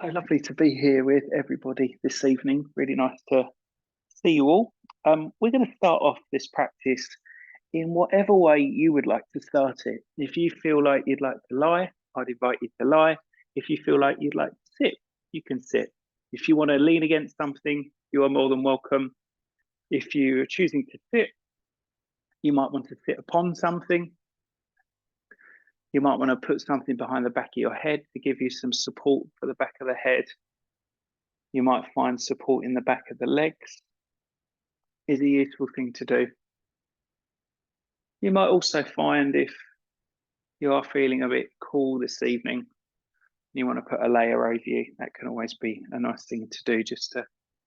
So lovely to be here with everybody this evening. Really nice to see you all. We're going to start off this practice in whatever way you would like to start it. If you feel like you'd like to lie, I'd invite you to lie. If you feel like you'd like to sit, you can sit. If you want to lean against something, you are more than welcome. If you're choosing to sit, you might want to sit upon something. You might want to put something behind the back of your head to give you some support for the back of the head. You might find support in the back of the legs is a useful thing to do. You might also find if you are feeling a bit cool this evening, you want to put a layer over you, that can always be a nice thing to do just to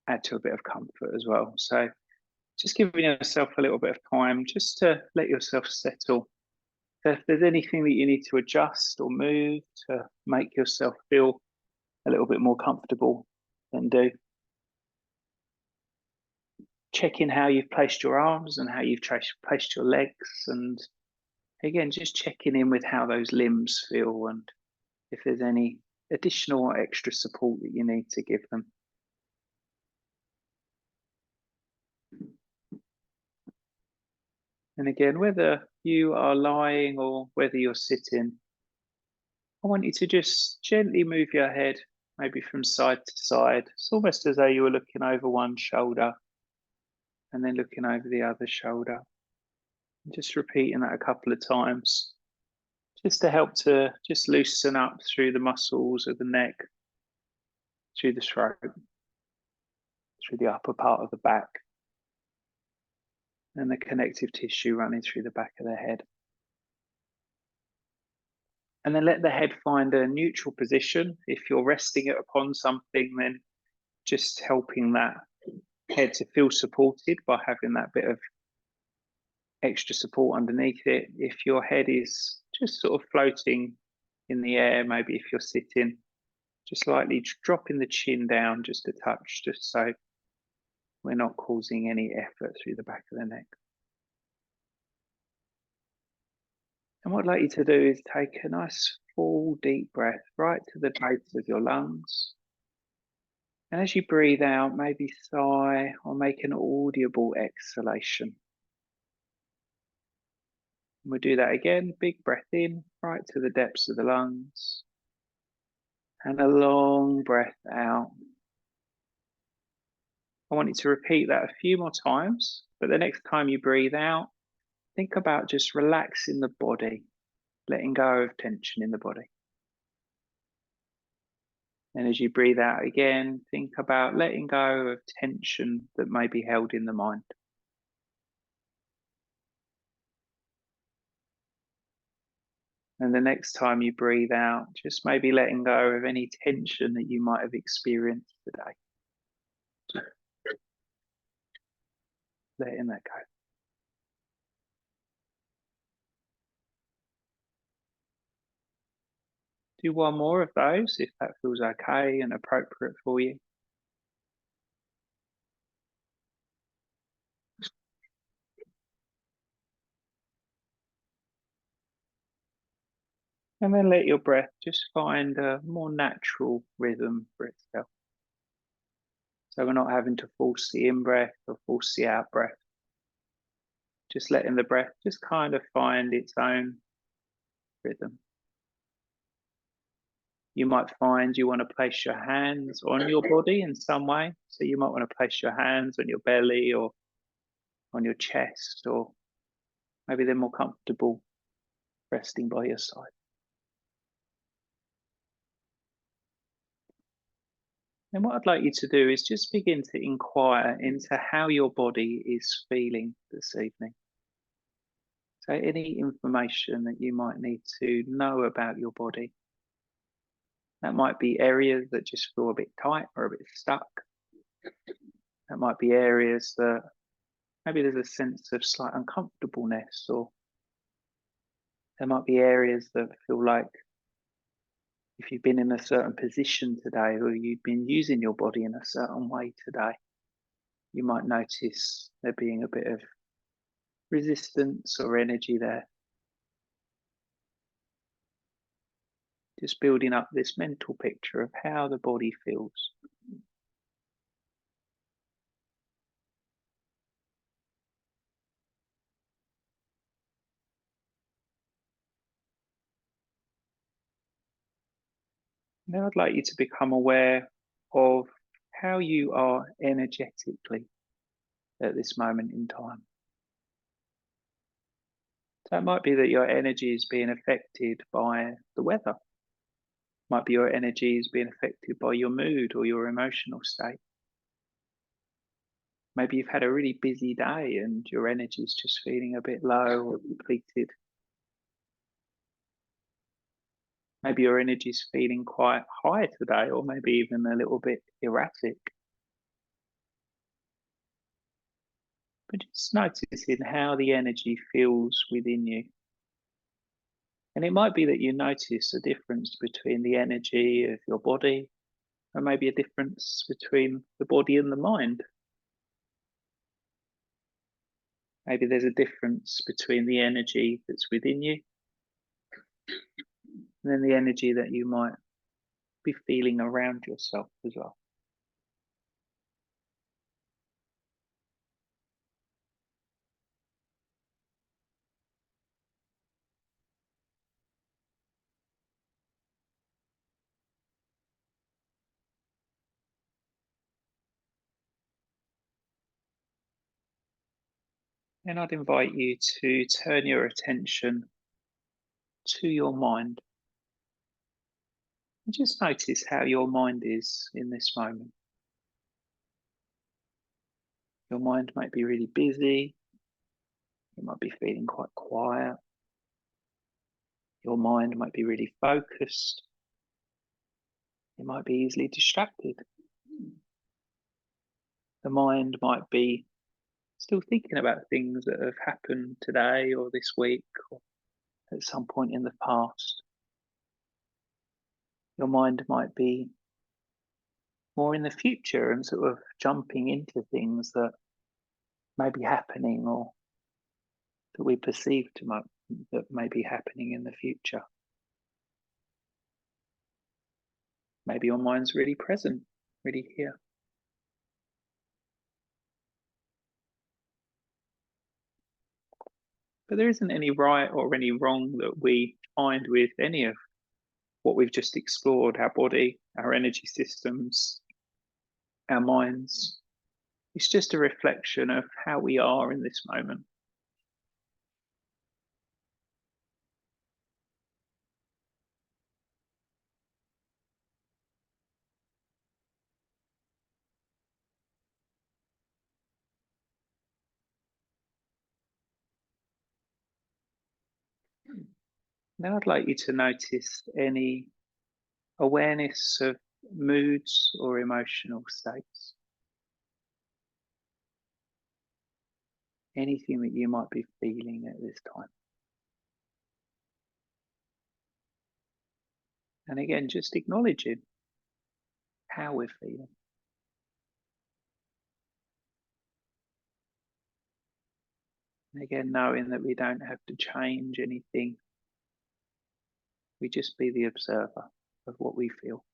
add to a bit of comfort as well. So just giving yourself a little bit of time just to let yourself settle. So if there's anything that you need to adjust or move to make yourself feel a little bit more comfortable, then do. Check in how you've placed your arms and how you've placed your legs, and again, just checking in with how those limbs feel and if there's any additional or extra support that you need to give them. And again, whether you are lying or whether you're sitting, I want you to just gently move your head, maybe from side to side. It's almost as though you were looking over one shoulder and then looking over the other shoulder. Just repeating that a couple of times, just to help to just loosen up through the muscles of the neck, through the throat, through the upper part of the back, and the connective tissue running through the back of the head. And then let the head find a neutral position. If you're resting it upon something, then just helping that head to feel supported by having that bit of extra support underneath it. If your head is just sort of floating in the air, maybe if you're sitting, just lightly dropping the chin down just a touch, just so we're not causing any effort through the back of the neck. And what I'd like you to do is take a nice full deep breath right to the base of your lungs. And as you breathe out, maybe sigh or make an audible exhalation. And we'll do that again. Big breath in right to the depths of the lungs. And a long breath out. I want you to repeat that a few more times, but the next time you breathe out, think about just relaxing the body, letting go of tension in the body. And as you breathe out again, think about letting go of tension that may be held in the mind. And the next time you breathe out, just maybe letting go of any tension that you might have experienced today. Letting that go. Do one more of those if that feels okay and appropriate for you. And then let your breath just find a more natural rhythm for itself. So we're not having to force the in-breath or force the out-breath. Just letting the breath just kind of find its own rhythm. You might find you want to place your hands on your body in some way. So you might want to place your hands on your belly or on your chest, or maybe they're more comfortable resting by your side. And what I'd like you to do is just begin to inquire into how your body is feeling this evening. So any information that you might need to know about your body. That might be areas that just feel a bit tight or a bit stuck. That might be areas that maybe there's a sense of slight uncomfortableness, or there might be areas that feel like if you've been in a certain position today or you've been using your body in a certain way today, you might notice there being a bit of resistance or energy there. Just building up this mental picture of how the body feels. Now I'd like you to become aware of how you are energetically at this moment in time. So it might be that your energy is being affected by the weather. Might be your energy is being affected by your mood or your emotional state. Maybe you've had a really busy day and your energy is just feeling a bit low or depleted. Maybe your energy is feeling quite high today, or maybe even a little bit erratic. But just noticing how the energy feels within you. And it might be that you notice a difference between the energy of your body, or maybe a difference between the body and the mind. Maybe there's a difference between the energy that's within you and then the energy that you might be feeling around yourself as well. And I'd invite you to turn your attention to your mind and just notice how your mind is in this moment. Your mind might be really busy. You might be feeling quite quiet. Your mind might be really focused. It might be easily distracted. The mind might be still thinking about things that have happened today or this week or at some point in the past. Your mind might be more in the future and sort of jumping into things that may be happening or that we perceive that may be happening in the future. Maybe your mind's really present, really here. But there isn't any right or any wrong that we find with any of what we've just explored: our body, our energy systems, our minds. It's just a reflection of how we are in this moment. Now I'd like you to notice any awareness of moods or emotional states. Anything that you might be feeling at this time. And again, just acknowledging how we're feeling. And again, knowing that we don't have to change anything. We just be the observer of what we feel.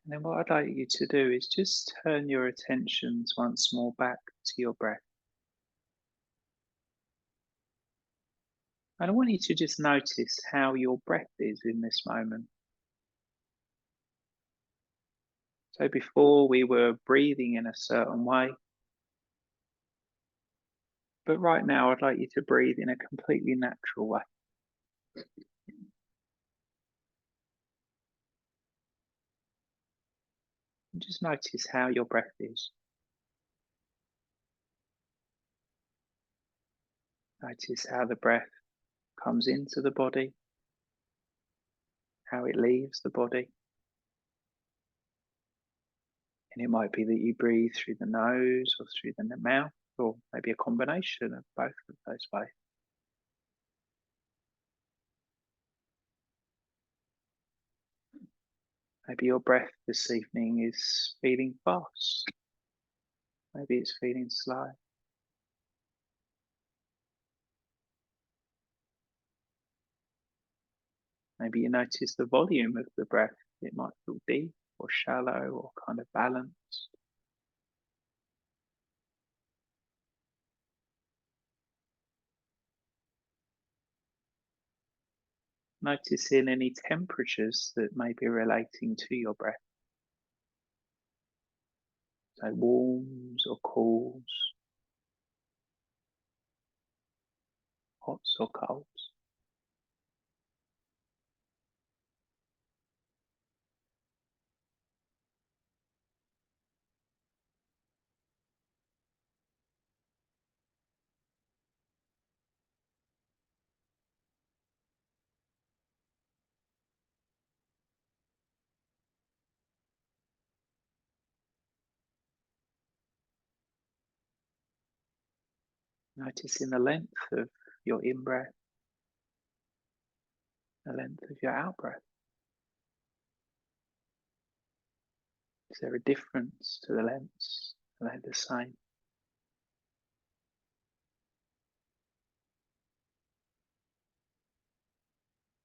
And then what I'd like you to do is just turn your attentions once more back to your breath. And I want you to just notice how your breath is in this moment. So before we were breathing in a certain way, but right now I'd like you to breathe in a completely natural way. And just notice how your breath is. Notice how the breath comes into the body, how it leaves the body. And it might be that you breathe through the nose or through the mouth, or maybe a combination of both of those ways. Maybe your breath this evening is feeling fast. Maybe it's feeling slow. Maybe you notice the volume of the breath. It might feel deep or shallow or kind of balanced. Noticing any temperatures that may be relating to your breath. So warms or cools, hots or colds. Noticing the length of your in-breath, the length of your out-breath. Is there a difference to the lengths? Are they the same?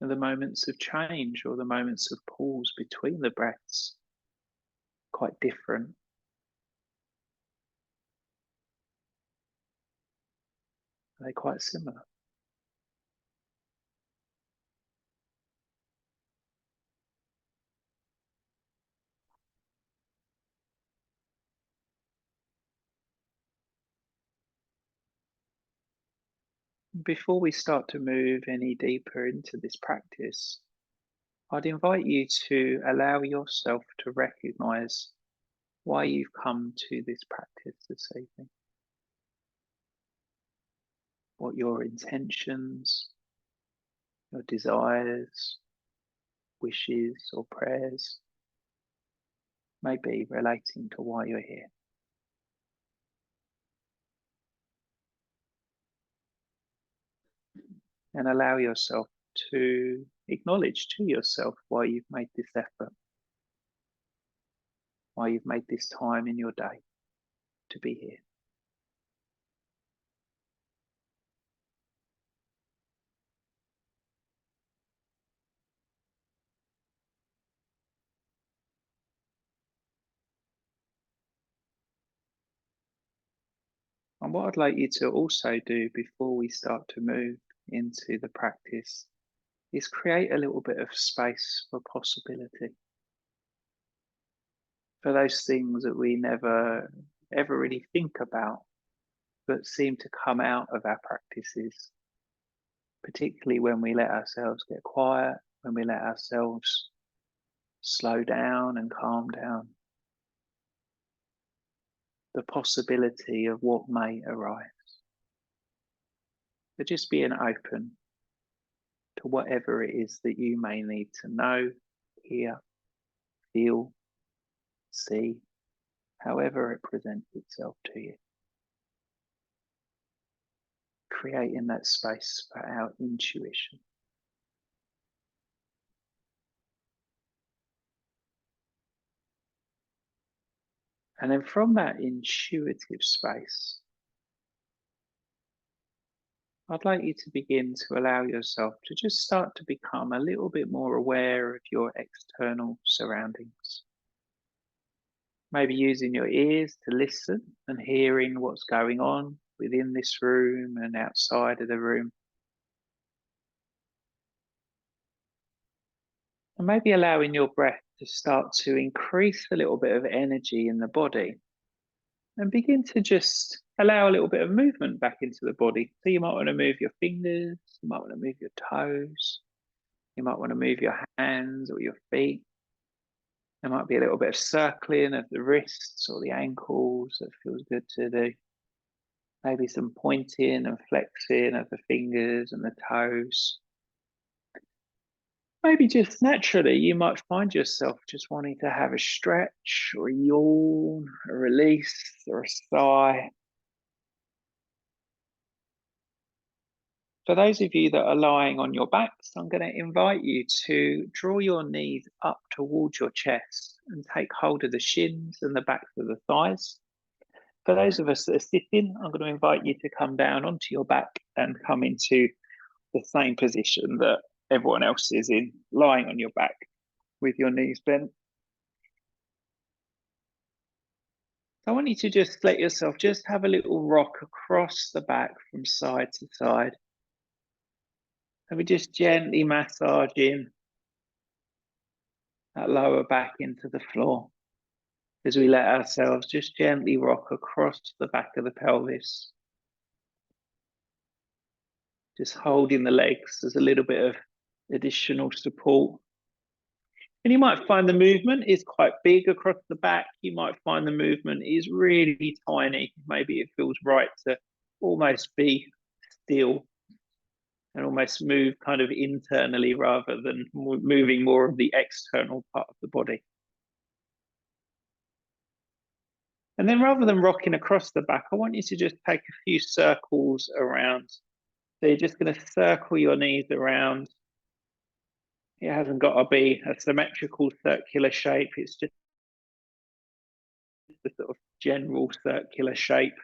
Are the moments of change or the moments of pause between the breaths quite different? Are they quite similar? Before we start to move any deeper into this practice, I'd invite you to allow yourself to recognize why you've come to this practice this evening, what your intentions, your desires, wishes, or prayers may be relating to why you're here. And allow yourself to acknowledge to yourself why you've made this effort, why you've made this time in your day to be here. And what I'd like you to also do before we start to move into the practice is create a little bit of space for possibility, for those things that we never ever really think about, but seem to come out of our practices, particularly when we let ourselves get quiet, when we let ourselves slow down and calm down. The possibility of what may arise. But just being open to whatever it is that you may need to know, hear, feel, see, however it presents itself to you. Creating that space for our intuition. And then from that intuitive space, I'd like you to begin to allow yourself to just start to become a little bit more aware of your external surroundings. Maybe using your ears to listen and hearing what's going on within this room and outside of the room. And maybe allowing your breath to start to increase a little bit of energy in the body and begin to just allow a little bit of movement back into the body. So you might want to move your fingers, you might want to move your toes, you might want to move your hands or your feet. There might be a little bit of circling of the wrists or the ankles that feels good to do. Maybe some pointing and flexing of the fingers and the toes. Maybe just naturally you might find yourself just wanting to have a stretch or a yawn, a release or a sigh. For those of you that are lying on your backs, I'm going to invite you to draw your knees up towards your chest and take hold of the shins and the backs of the thighs. For those of us that are sitting, I'm going to invite you to come down onto your back and come into the same position that everyone else is in, lying on your back with your knees bent. I want you to just let yourself just have a little rock across the back from side to side. And we just gently massaging that lower back into the floor as we let ourselves just gently rock across the back of the pelvis. Just holding the legs as a little bit of additional support. And you might find the movement is quite big across the back. You might find the movement is really tiny. Maybe it feels right to almost be still and almost move kind of internally rather than moving more of the external part of the body. And then rather than rocking across the back, I want you to just take a few circles around. So you're just going to circle your knees around. It hasn't got to be a symmetrical circular shape. It's just the sort of general circular shape.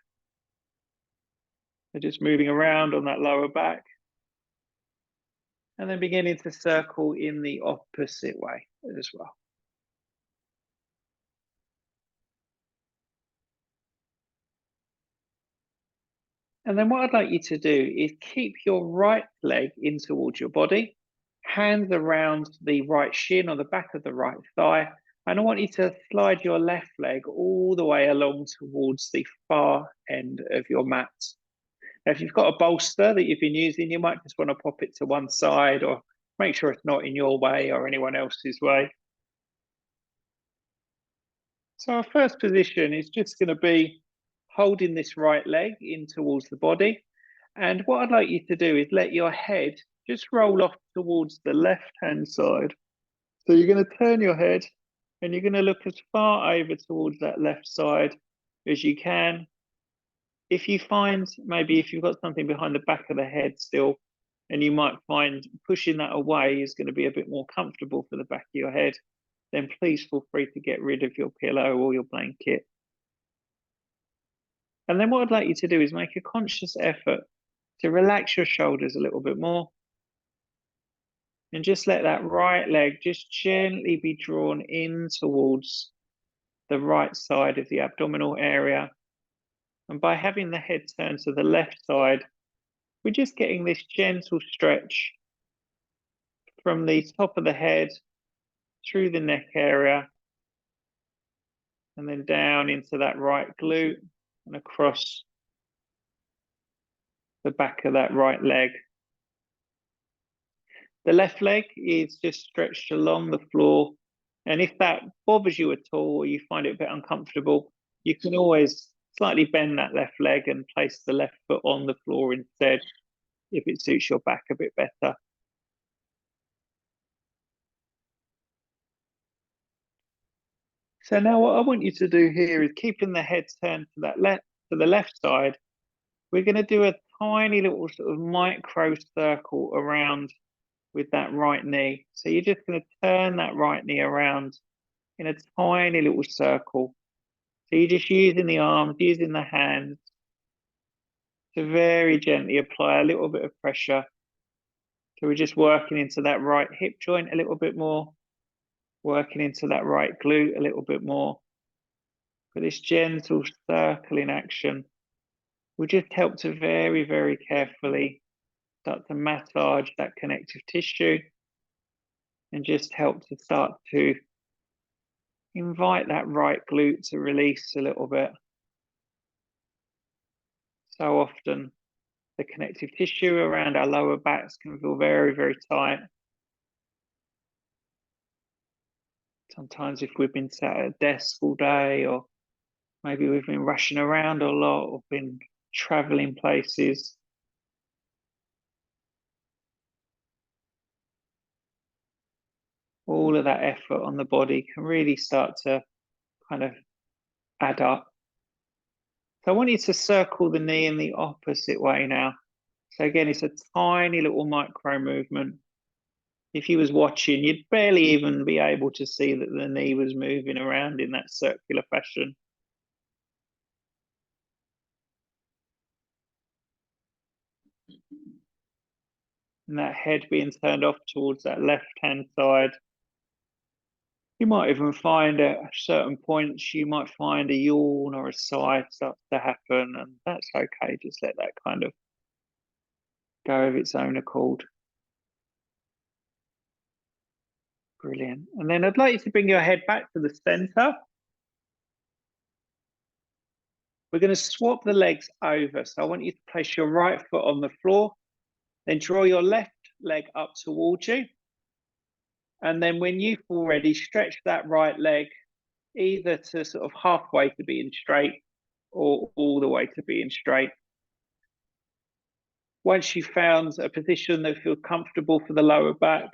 So just moving around on that lower back. And then beginning to circle in the opposite way as well. And then what I'd like you to do is keep your right leg in towards your body, hands around the right shin or the back of the right thigh. And I want you to slide your left leg all the way along towards the far end of your mat. Now, if you've got a bolster that you've been using, you might just want to pop it to one side or make sure it's not in your way or anyone else's way. So our first position is just going to be holding this right leg in towards the body. And what I'd like you to do is let your head just roll off towards the left-hand side. So you're going to turn your head and you're going to look as far over towards that left side as you can. If you find, maybe if you've got something behind the back of the head still, and you might find pushing that away is going to be a bit more comfortable for the back of your head, then please feel free to get rid of your pillow or your blanket. And then what I'd like you to do is make a conscious effort to relax your shoulders a little bit more. And just let that right leg just gently be drawn in towards the right side of the abdominal area. And by having the head turned to the left side, we're just getting this gentle stretch from the top of the head through the neck area and then down into that right glute and across the back of that right leg. The left leg is just stretched along the floor. And if that bothers you at all, or you find it a bit uncomfortable, you can always slightly bend that left leg and place the left foot on the floor instead, if it suits your back a bit better. So now what I want you to do here is keeping the head turned to the left side. We're going to do a tiny little sort of micro circle around with that right knee. So you're just going to turn that right knee around in a tiny little circle. So you're just using the arms, using the hands to very gently apply a little bit of pressure. So we're just working into that right hip joint a little bit more, working into that right glute a little bit more. But this gentle circling action will just help to very, very carefully start to massage that connective tissue and just help to start to invite that right glute to release a little bit. So often the connective tissue around our lower backs can feel very, very tight. Sometimes if we've been sat at a desk all day, or maybe we've been rushing around a lot or been traveling places, all of that effort on the body can really start to kind of add up. So I want you to circle the knee in the opposite way now. So again, it's a tiny little micro movement. If you was watching, you'd barely even be able to see that the knee was moving around in that circular fashion. And that head being turned off towards that left-hand side. You might even find at certain points, you might find a yawn or a sigh starts to happen, and that's okay. Just let that kind of go of its own accord. Brilliant. And then I'd like you to bring your head back to the center. We're going to swap the legs over. So I want you to place your right foot on the floor, then draw your left leg up towards you. And then when you feel ready, stretch that right leg either to sort of halfway to being straight or all the way to being straight. Once you've found a position that feels comfortable for the lower back,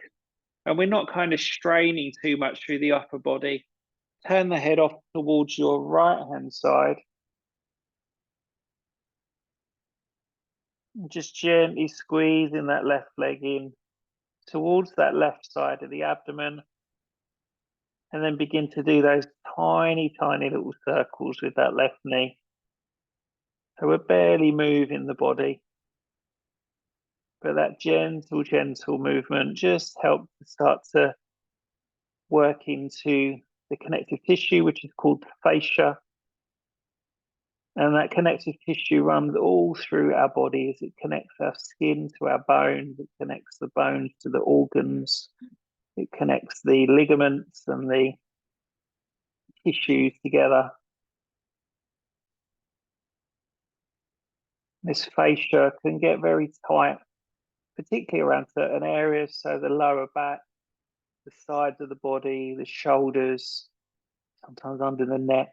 and we're not kind of straining too much through the upper body, turn the head off towards your right hand side. And just gently squeezing that left leg in towards that left side of the abdomen. And then begin to do those tiny, tiny little circles with that left knee. So we're barely moving the body, but that gentle, gentle movement just helps to start to work into the connective tissue, which is called the fascia. And that connective tissue runs all through our bodies. It connects our skin to our bones. It connects the bones to the organs. It connects the ligaments and the tissues together. This fascia can get very tight, particularly around certain areas. So the lower back, the sides of the body, the shoulders, sometimes under the neck,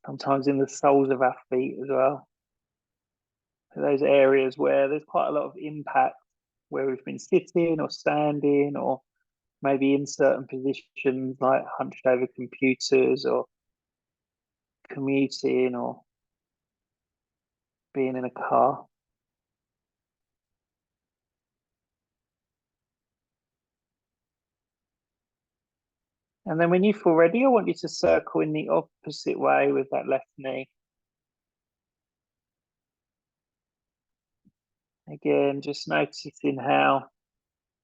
sometimes in the soles of our feet as well. Those areas where there's quite a lot of impact, where we've been sitting or standing, or maybe in certain positions like hunched over computers or commuting or being in a car. And then when you feel ready, I want you to circle in the opposite way with that left knee. Again, just noticing how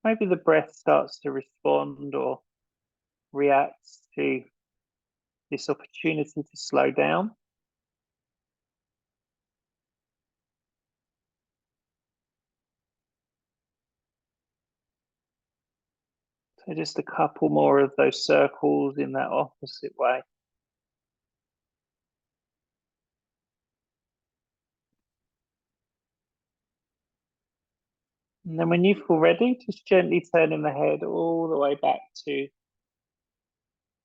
maybe the breath starts to respond or react to this opportunity to slow down. So just a couple more of those circles in that opposite way. And then when you feel ready, just gently turning the head all the way back to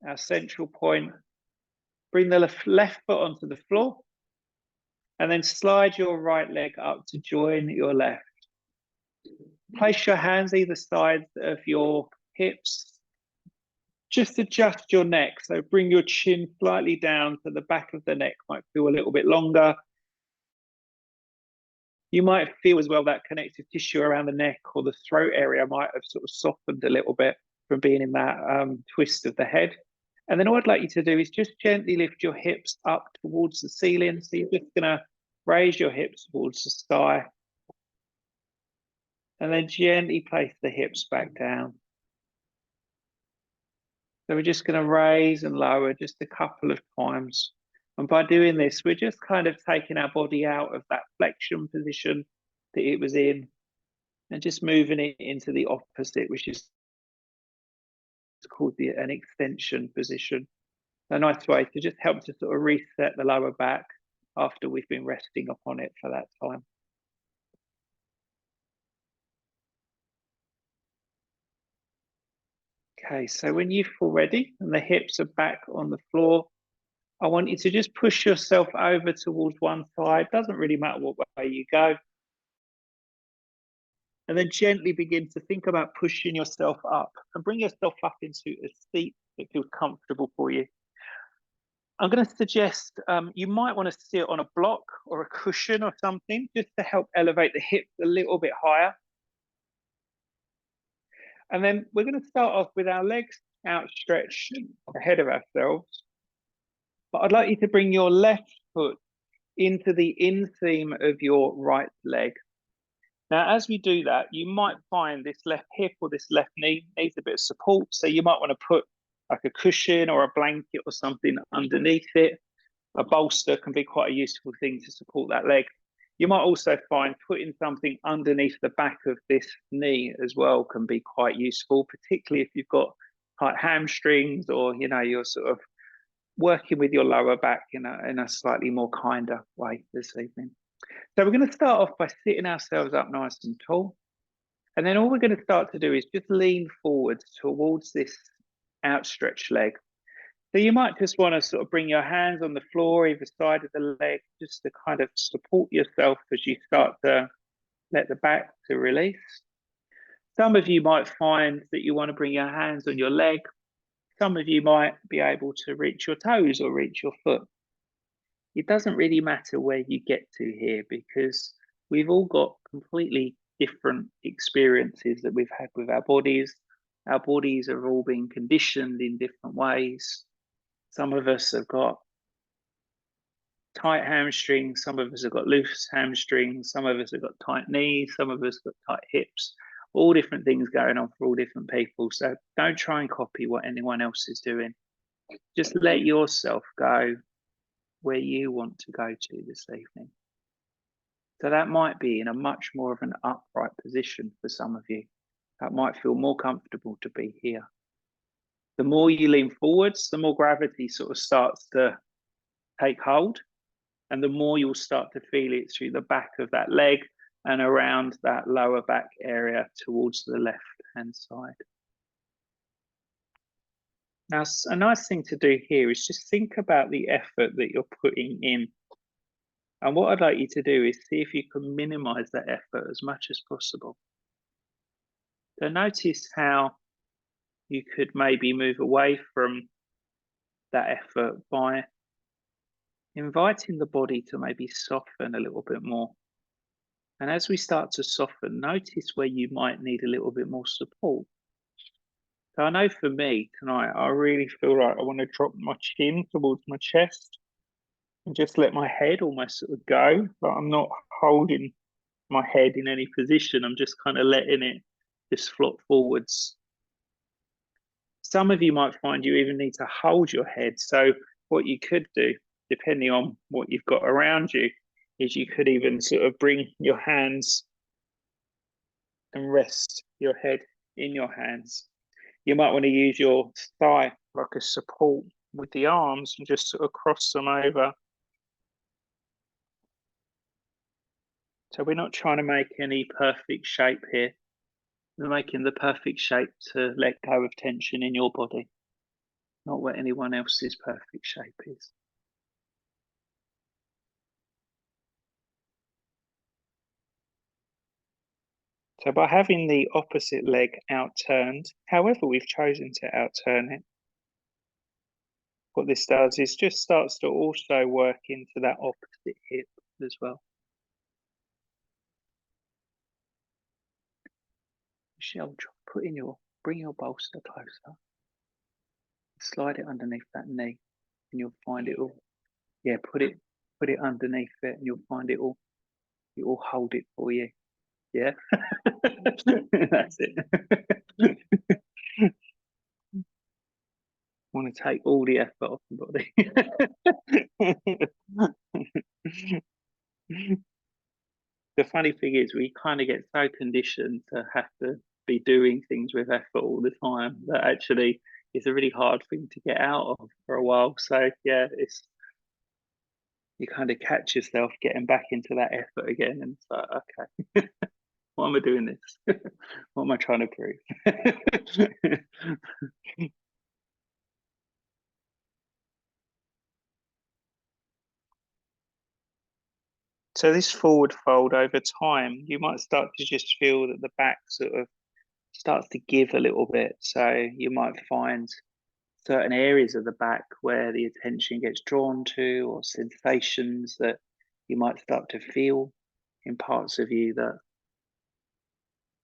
our central point. Bring the left foot onto the floor and then slide your right leg up to join your left. Place your hands either side of your hips. Just adjust your neck. So bring your chin slightly down so the back of the neck might feel a little bit longer. You might feel as well that connective tissue around the neck or the throat area might have sort of softened a little bit from being in that twist of the head. And then all I'd like you to do is just gently lift your hips up towards the ceiling. So you're just going to raise your hips towards the sky. And then gently place the hips back down. So we're just going to raise and lower just a couple of times. And by doing this, we're just kind of taking our body out of that flexion position that it was in and just moving it into the opposite, which is called an extension position. A nice way to just help to sort of reset the lower back after we've been resting upon it for that time. Okay, so when you feel ready and the hips are back on the floor, I want you to just push yourself over towards one side. Doesn't really matter what way you go. And then gently begin to think about pushing yourself up and bring yourself up into a seat that feels comfortable for you. I'm going to suggest you might want to sit on a block or a cushion or something just to help elevate the hips a little bit higher. And then we're going to start off with our legs outstretched ahead of ourselves. But I'd like you to bring your left foot into the inseam of your right leg. Now, as we do that, you might find this left hip or this left knee needs a bit of support. So you might want to put like a cushion or a blanket or something underneath it. A bolster can be quite a useful thing to support that leg. You might also find putting something underneath the back of this knee as well can be quite useful, particularly if you've got tight hamstrings or, you know, you're sort of working with your lower back in a slightly more kinder way this evening. So we're going to start off by sitting ourselves up nice and tall. And then all we're going to start to do is just lean forwards towards this outstretched leg. So you might just want to sort of bring your hands on the floor, either side of the leg, just to kind of support yourself as you start to let the back to release. Some of you might find that you want to bring your hands on your leg. Some of you might be able to reach your toes or reach your foot. It doesn't really matter where you get to here because we've all got completely different experiences that we've had with our bodies. Our bodies have all been conditioned in different ways. Some of us have got tight hamstrings, some of us have got loose hamstrings, some of us have got tight knees, some of us have got tight hips, all different things going on for all different people. So don't try and copy what anyone else is doing. Just let yourself go where you want to go to this evening. So that might be in a much more of an upright position for some of you. That might feel more comfortable to be here. The more you lean forwards, the more gravity sort of starts to take hold, and the more you'll start to feel it through the back of that leg and around that lower back area towards the left hand side. Now, a nice thing to do here is just think about the effort that you're putting in. And what I'd like you to do is see if you can minimize that effort as much as possible. So notice how you could maybe move away from that effort by inviting the body to maybe soften a little bit more. And as we start to soften, notice where you might need a little bit more support. So I know for me tonight, I really feel like I want to drop my chin towards my chest and just let my head almost sort of go, but I'm not holding my head in any position. I'm just kind of letting it just flop forwards. Some of you might find you even need to hold your head. So what you could do, depending on what you've got around you, is you could even sort of bring your hands and rest your head in your hands. You might want to use your thigh like a support with the arms and just sort of cross them over. So we're not trying to make any perfect shape here. We're making the perfect shape to let go of tension in your body, not what anyone else's perfect shape is. So by having the opposite leg outturned, however we've chosen to outturn it, what this does is just starts to also work into that opposite hip as well. Michelle, bring your bolster closer. Slide it underneath that knee and you'll find it all. Yeah, put it underneath it and you'll find it will hold it for you. Yeah. That's it. Want to take all the effort off the body. The funny thing is we kind of get so conditioned to have to be doing things with effort all the time that actually it's a really hard thing to get out of for a while. So yeah, you kind of catch yourself getting back into that effort again and it's like, okay, why am I doing this? What am I trying to prove? So this forward fold over time, you might start to just feel that the back sort of starts to give a little bit. So you might find certain areas of the back where the attention gets drawn to, or sensations that you might start to feel in parts of you that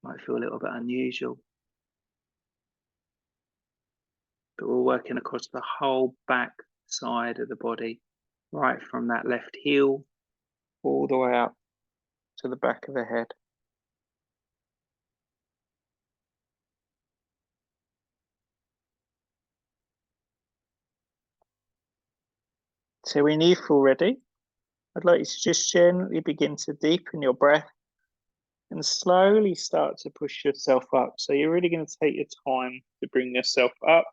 might feel a little bit unusual. But we're working across the whole back side of the body, right from that left heel all the way up to the back of the head. So when you feel ready, I'd like you to just gently begin to deepen your breath and slowly start to push yourself up. So you're really going to take your time to bring yourself up.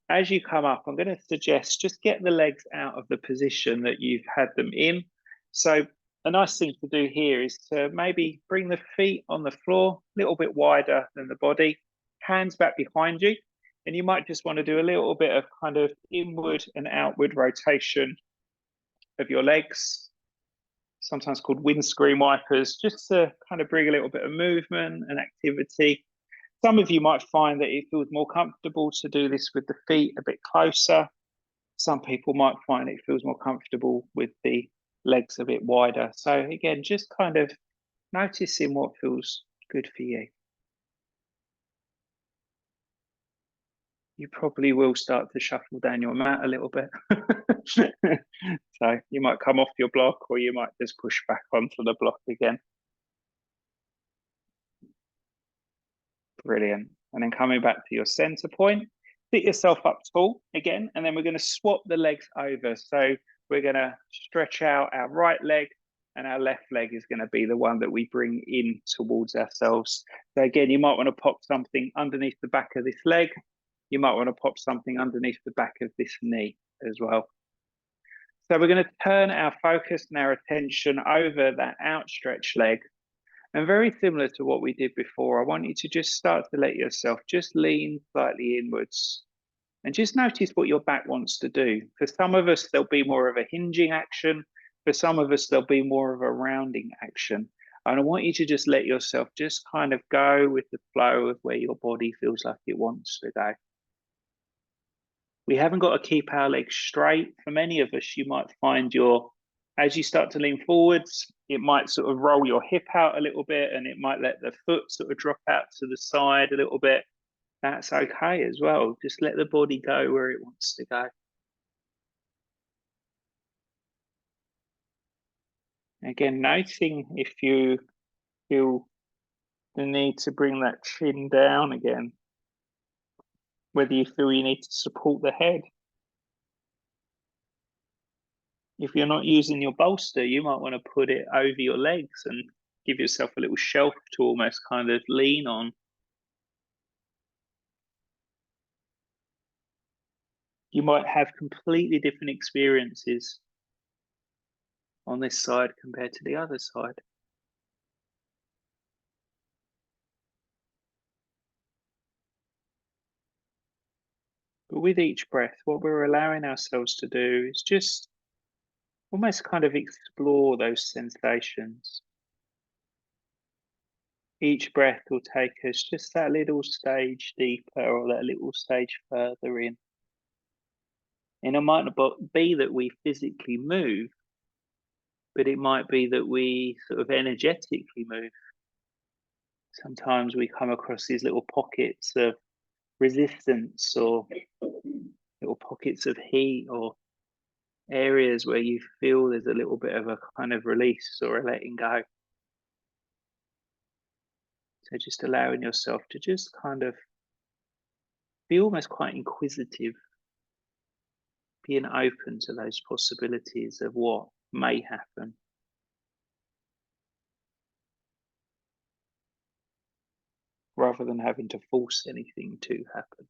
As you come up, I'm going to suggest just get the legs out of the position that you've had them in. So a nice thing to do here is to maybe bring the feet on the floor a little bit wider than the body, hands back behind you. And you might just want to do a little bit of kind of inward and outward rotation of your legs, sometimes called windscreen wipers, just to kind of bring a little bit of movement and activity. Some of you might find that it feels more comfortable to do this with the feet a bit closer. Some people might find it feels more comfortable with the legs a bit wider. So again, just kind of noticing what feels good for you. You probably will start to shuffle down your mat a little bit. So you might come off your block, or you might just push back onto the block again. Brilliant. And then coming back to your center point, sit yourself up tall again, and then we're going to swap the legs over. So we're going to stretch out our right leg, and our left leg is going to be the one that we bring in towards ourselves. So again, you might want to pop something underneath the back of this leg. You might want to pop something underneath the back of this knee as well. So we're going to turn our focus and our attention over that outstretched leg. And very similar to what we did before, I want you to just start to let yourself just lean slightly inwards and just notice what your back wants to do. For some of us, there'll be more of a hinging action. For some of us, there'll be more of a rounding action. And I want you to just let yourself just kind of go with the flow of where your body feels like it wants to go. We haven't got to keep our legs straight. For many of us, you might find as you start to lean forwards, it might sort of roll your hip out a little bit, and it might let the foot sort of drop out to the side a little bit. That's okay as well. Just let the body go where it wants to go. Again, noticing if you feel the need to bring that chin down again, whether you feel you need to support the head. If you're not using your bolster, you might want to put it over your legs and give yourself a little shelf to almost kind of lean on. You might have completely different experiences on this side compared to the other side. But with each breath, what we're allowing ourselves to do is just almost kind of explore those sensations. Each breath will take us just that little stage deeper, or that little stage further in. And it might not be that we physically move, but it might be that we sort of energetically move. Sometimes we come across these little pockets of resistance, or little pockets of heat, or areas where you feel there's a little bit of a kind of release or a letting go. So just allowing yourself to just kind of be almost quite inquisitive, being open to those possibilities of what may happen, rather than having to force anything to happen.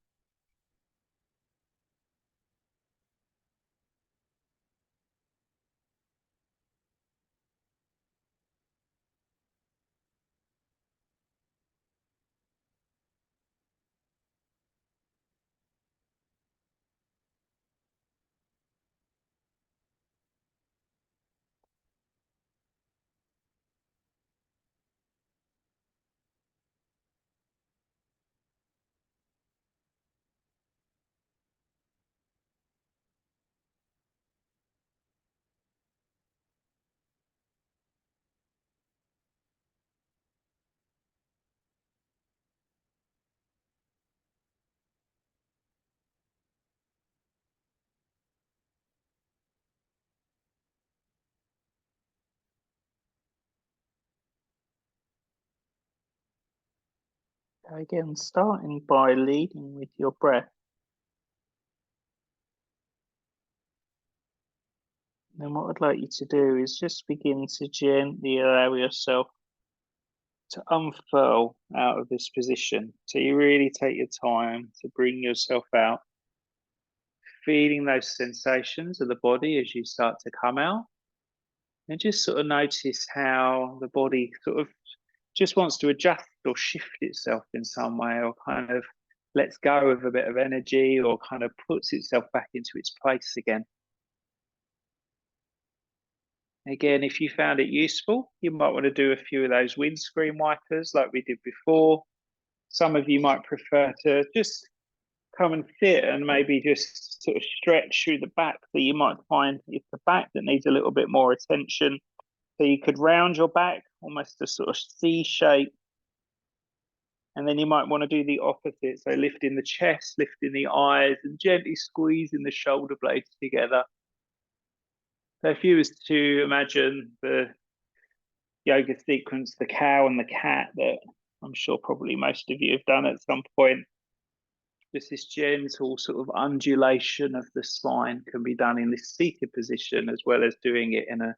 Again, starting by leading with your breath. Then what I'd like you to do is just begin to gently allow yourself to unfurl out of this position. So you really take your time to bring yourself out, feeling those sensations of the body as you start to come out. And just sort of notice how the body sort of just wants to adjust or shift itself in some way, or kind of lets go of a bit of energy, or kind of puts itself back into its place again. Again, if you found it useful, you might want to do a few of those windscreen wipers like we did before. Some of you might prefer to just come and sit and maybe just sort of stretch through the back. So you might find it's the back that needs a little bit more attention. So you could round your back, almost a sort of C shape. And then you might want to do the opposite. So lifting the chest, lifting the eyes, and gently squeezing the shoulder blades together. So if you was to imagine the yoga sequence, the cow and the cat, that I'm sure probably most of you have done at some point, just this gentle sort of undulation of the spine can be done in this seated position, as well as doing it in a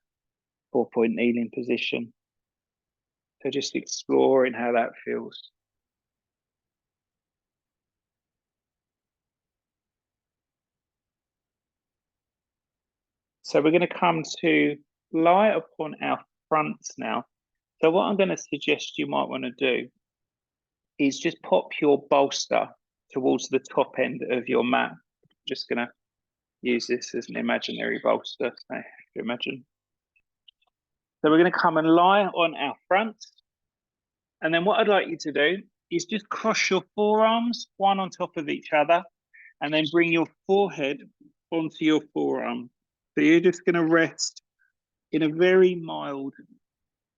4-point kneeling position. So just exploring how that feels. So we're going to come to lie upon our fronts now. So what I'm going to suggest you might want to do is just pop your bolster towards the top end of your mat. Just going to use this as an imaginary bolster, so if you imagine. So we're going to come and lie on our front. And then what I'd like you to do is just cross your forearms, one on top of each other, and then bring your forehead onto your forearm. So you're just going to rest in a very mild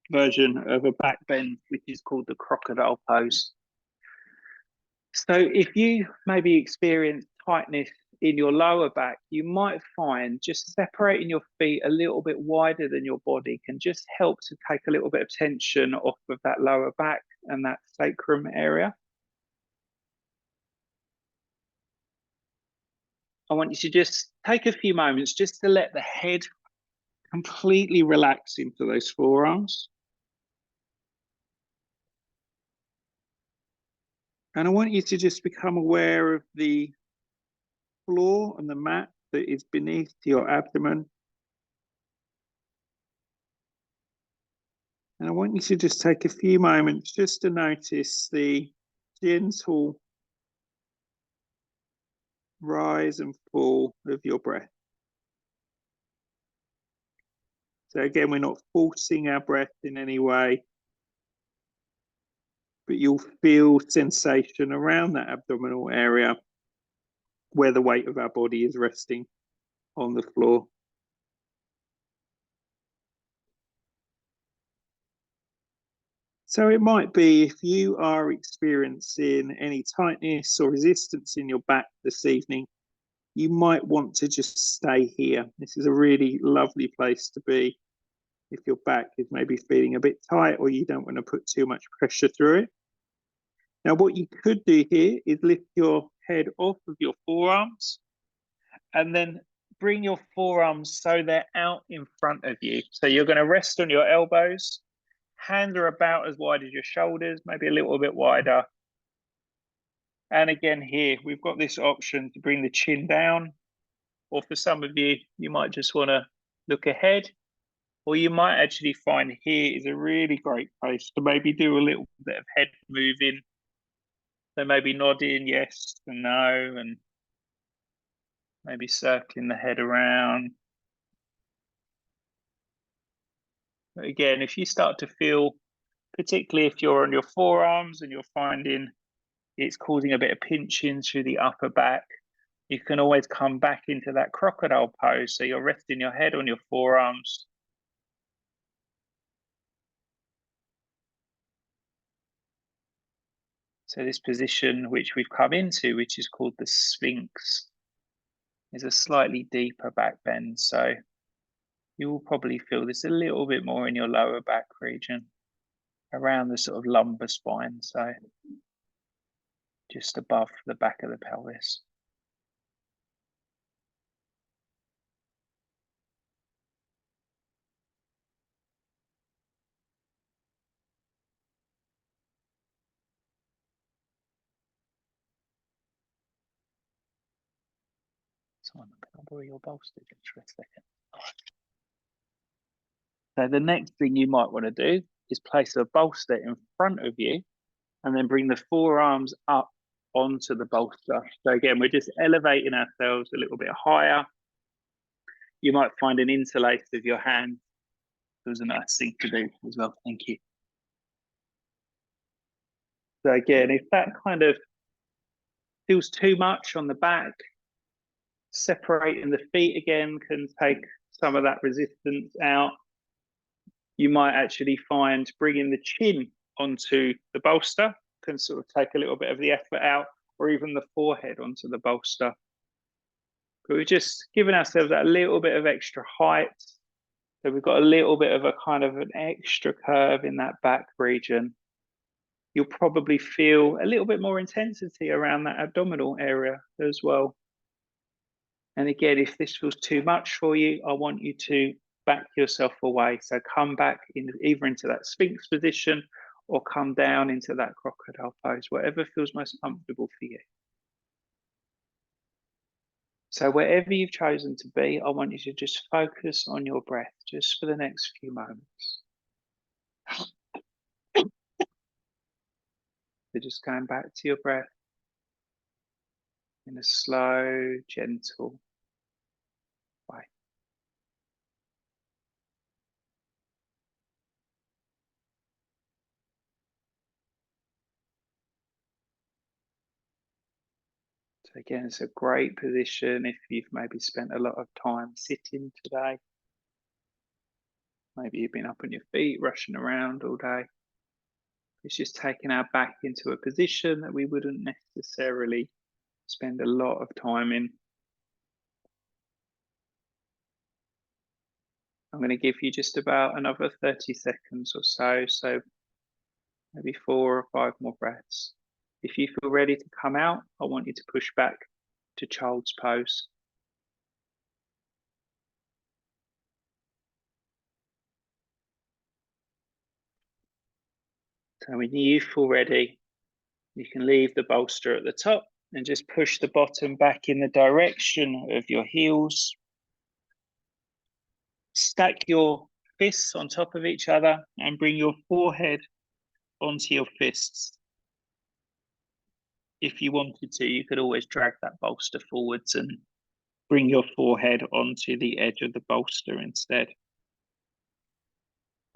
version of a back bend, which is called the crocodile pose. So if you maybe experience tightness in your lower back, you might find just separating your feet a little bit wider than your body can just help to take a little bit of tension off of that lower back and that sacrum area. I want you to just take a few moments just to let the head completely relax into those forearms. And I want you to just become aware of the floor and the mat that is beneath your abdomen. And I want you to just take a few moments just to notice the gentle rise and fall of your breath. So again, we're not forcing our breath in any way, but you'll feel sensation around that abdominal area where the weight of our body is resting on the floor. So it might be, if you are experiencing any tightness or resistance in your back this evening, you might want to just stay here. This is a really lovely place to be if your back is maybe feeling a bit tight or you don't want to put too much pressure through it. Now, what you could do here is lift your head off of your forearms and then bring your forearms so they're out in front of you. So you're going to rest on your elbows. Hands are about as wide as your shoulders, maybe a little bit wider. And again, here, we've got this option to bring the chin down, or for some of you, you might just want to look ahead, or you might actually find here is a really great place to maybe do a little bit of head moving. So maybe nodding yes and no, and maybe circling the head around. But again, if you start to feel, particularly if you're on your forearms and you're finding it's causing a bit of pinching through the upper back, you can always come back into that crocodile pose. So you're resting your head on your forearms. So this position which we've come into, which is called the Sphinx, is a slightly deeper back bend. So you will probably feel this a little bit more in your lower back region, around the sort of lumbar spine. So just above the back of the pelvis. So I'm going to borrow your bolster just for a second. So the next thing you might want to do is place a bolster in front of you and then bring the forearms up onto the bolster. So again, we're just elevating ourselves a little bit higher. You might find an interlace of your hand. It was a nice thing to do as well. Thank you. So again, if that kind of feels too much on the back, separating the feet again can take some of that resistance out. You might actually find bringing the chin onto the bolster can sort of take a little bit of the effort out, or even the forehead onto the bolster. But we're just giving ourselves that little bit of extra height. So we've got a little bit of a kind of an extra curve in that back region. You'll probably feel a little bit more intensity around that abdominal area as well. And again, if this feels too much for you, I want you to back yourself away. So come back either into that Sphinx position or come down into that crocodile pose, whatever feels most comfortable for you. So wherever you've chosen to be, I want you to just focus on your breath just for the next few moments. So just going back to your breath in a slow, gentle way. So again, it's a great position if you've maybe spent a lot of time sitting today. Maybe you've been up on your feet, rushing around all day. It's just taking our back into a position that we wouldn't necessarily spend a lot of time in. I'm going to give you just about another 30 seconds or so. So maybe 4 or 5 more breaths. If you feel ready to come out, I want you to push back to child's pose. So when you feel ready, you can leave the bolster at the top and just push the bottom back in the direction of your heels. Stack your fists on top of each other and bring your forehead onto your fists. If you wanted to, you could always drag that bolster forwards and bring your forehead onto the edge of the bolster instead.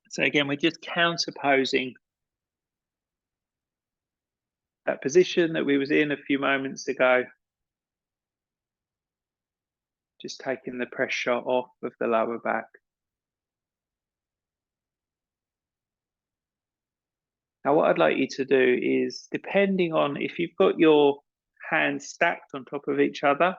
So again, we're just counterposing that position that we was in a few moments ago. Just taking the pressure off of the lower back. Now, what I'd like you to do is, depending on if you've got your hands stacked on top of each other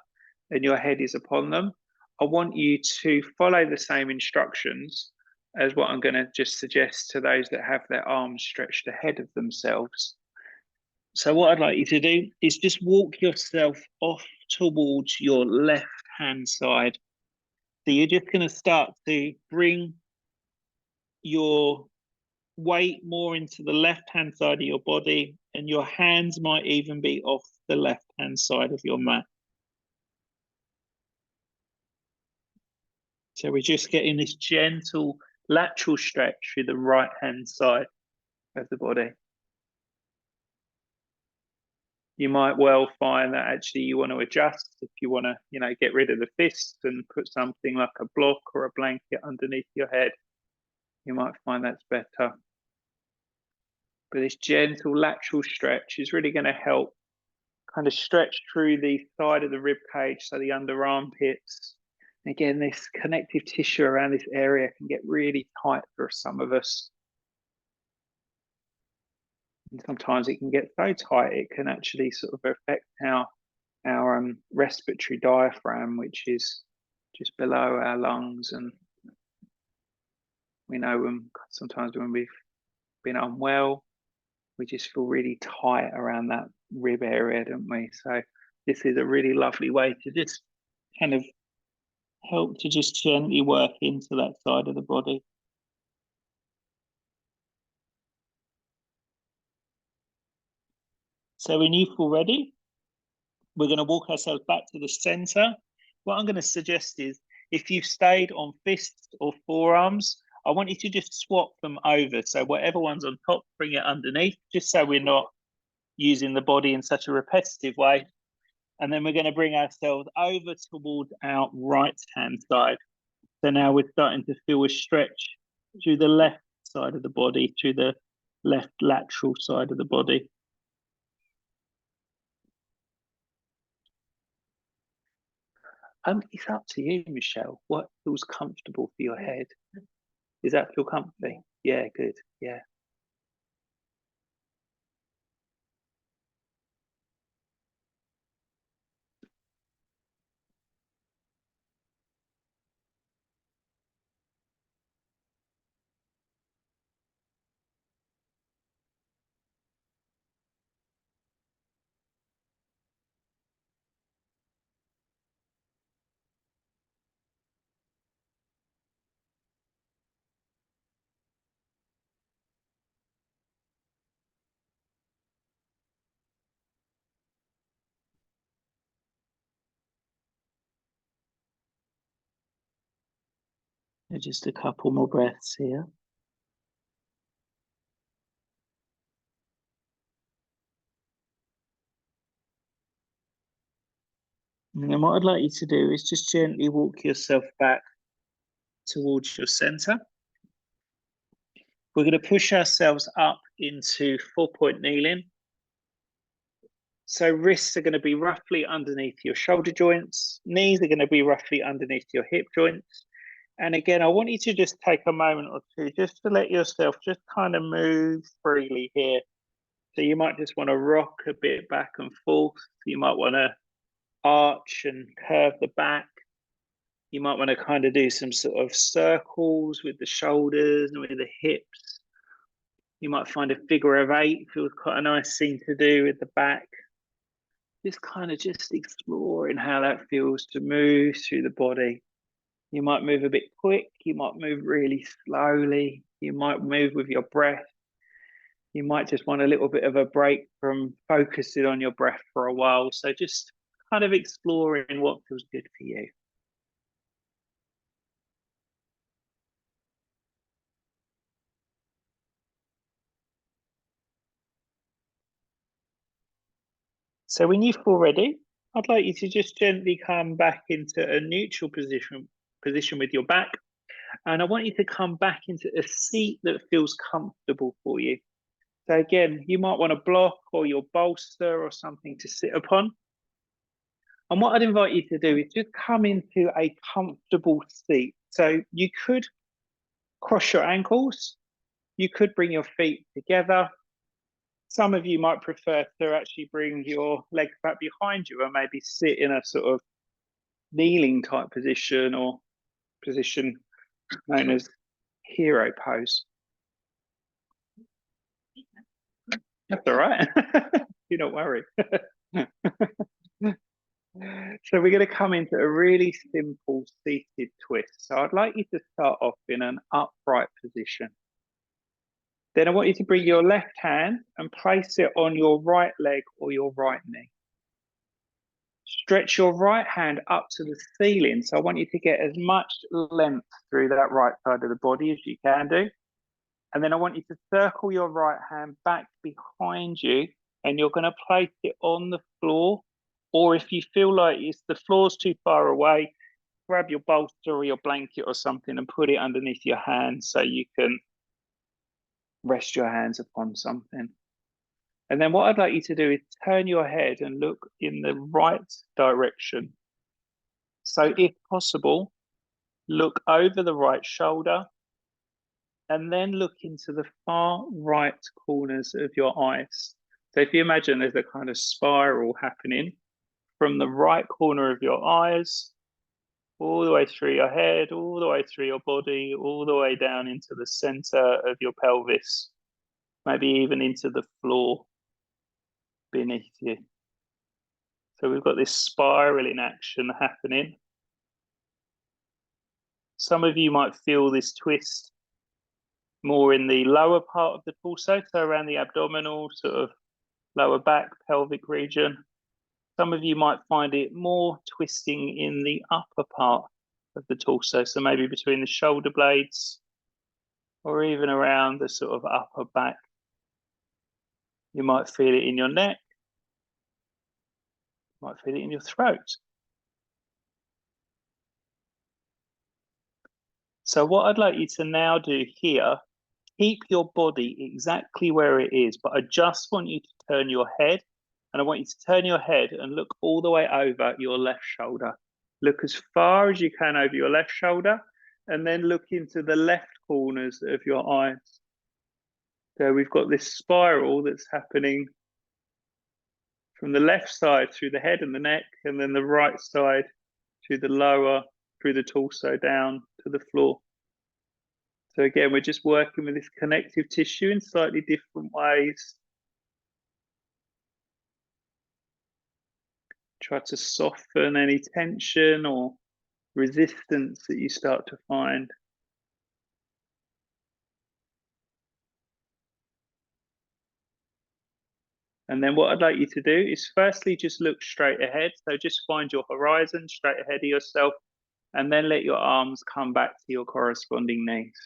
and your head is upon them, I want you to follow the same instructions as what I'm going to just suggest to those that have their arms stretched ahead of themselves. So what I'd like you to do is just walk yourself off towards your left hand side. So you're just going to start to bring your weight more into the left hand side of your body, and your hands might even be off the left hand side of your mat. So we're just getting this gentle lateral stretch through the right hand side of the body. You might well find that actually you want to adjust. If you want to, get rid of the fists and put something like a block or a blanket underneath your head, you might find that's better. But this gentle lateral stretch is really going to help kind of stretch through the side of the rib cage, so the under armpits. And again, this connective tissue around this area can get really tight for some of us. And sometimes it can get so tight it can actually sort of affect our respiratory diaphragm, which is just below our lungs. And we know sometimes when we've been unwell, we just feel really tight around that rib area, don't we? So this is a really lovely way to just kind of help to just gently work into that side of the body. So when you feel ready, we're going to walk ourselves back to the center. What I'm going to suggest is if you've stayed on fists or forearms, I want you to just swap them over. So whatever one's on top, bring it underneath, just so we're not using the body in such a repetitive way. And then we're going to bring ourselves over towards our right hand side. So now we're starting to feel a stretch through the left side of the body, through the left lateral side of the body. It's up to you, Michelle. What feels comfortable for your head? Does that feel comfy? Yeah, good. Yeah. Just a couple more breaths here. And then what I'd like you to do is just gently walk yourself back towards your center. We're going to push ourselves up into 4-point kneeling. So wrists are going to be roughly underneath your shoulder joints. Knees are going to be roughly underneath your hip joints. And again, I want you to just take a moment or two just to let yourself just kind of move freely here. So you might just want to rock a bit back and forth. You might want to arch and curve the back. You might want to kind of do some sort of circles with the shoulders and with the hips. You might find a figure of 8 feels quite a nice thing to do with the back. Just kind of just exploring how that feels to move through the body. You might move a bit quick. You might move really slowly. You might move with your breath. You might just want a little bit of a break from focusing on your breath for a while. So just kind of exploring what feels good for you. So when you feel ready, I'd like you to just gently come back into a neutral position with your back. And I want you to come back into a seat that feels comfortable for you. So again, you might want a block or your bolster or something to sit upon. And what I'd invite you to do is just come into a comfortable seat. So you could cross your ankles, you could bring your feet together. Some of you might prefer to actually bring your legs back behind you and maybe sit in a sort of kneeling type position or position known as hero pose. That's all right. Do not worry. So we're going to come into a really simple seated twist. So I'd like you to start off in an upright position. Then I want you to bring your left hand and place it on your right leg or your right knee. Stretch your right hand up to the ceiling. So I want you to get as much length through that right side of the body as you can do. And then I want you to circle your right hand back behind you, and you're going to place it on the floor. Or if you feel like the floor's too far away, grab your bolster or your blanket or something and put it underneath your hands so you can rest your hands upon something. And then what I'd like you to do is turn your head and look in the right direction. So if possible, look over the right shoulder and then look into the far right corners of your eyes. So if you imagine there's a kind of spiral happening from the right corner of your eyes, all the way through your head, all the way through your body, all the way down into the center of your pelvis, maybe even into the floor beneath you. So we've got this spiraling action happening. Some of you might feel this twist more in the lower part of the torso, so around the abdominal, sort of lower back, pelvic region. Some of you might find it more twisting in the upper part of the torso, so maybe between the shoulder blades or even around the sort of upper back. You might feel it in your neck, you might feel it in your throat. So what I'd like you to now do here, keep your body exactly where it is, but I just want you to turn your head, and I want you to turn your head and look all the way over your left shoulder. Look as far as you can over your left shoulder, and then look into the left corners of your eyes. So we've got this spiral that's happening from the left side through the head and the neck, and then the right side through the lower, through the torso down to the floor. So again, we're just working with this connective tissue in slightly different ways. Try to soften any tension or resistance that you start to find. And then what I'd like you to do is firstly just look straight ahead. So just find your horizon straight ahead of yourself, and then let your arms come back to your corresponding knees.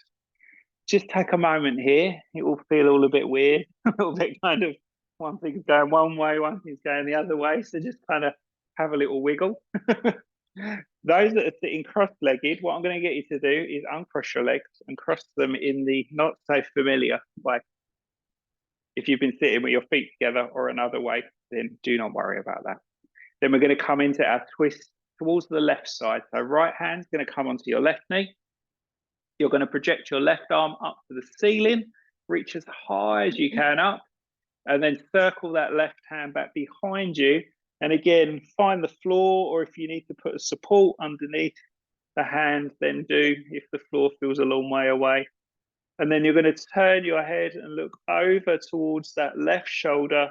Just take a moment here. It will feel all a bit weird, a little bit kind of one thing's going one way, one thing's going the other way. So just kind of have a little wiggle. Those that are sitting cross-legged, what I'm going to get you to do is uncross your legs and cross them in the not so familiar way. If you've been sitting with your feet together or another way, then do not worry about that. Then we're going to come into our twist towards the left side. So right hand's going to come onto your left knee. You're going to project your left arm up to the ceiling, reach as high as you can up, and then circle that left hand back behind you. And again, find the floor, or if you need to put a support underneath the hand, then do, if the floor feels a long way away. And then you're going to turn your head and look over towards that left shoulder.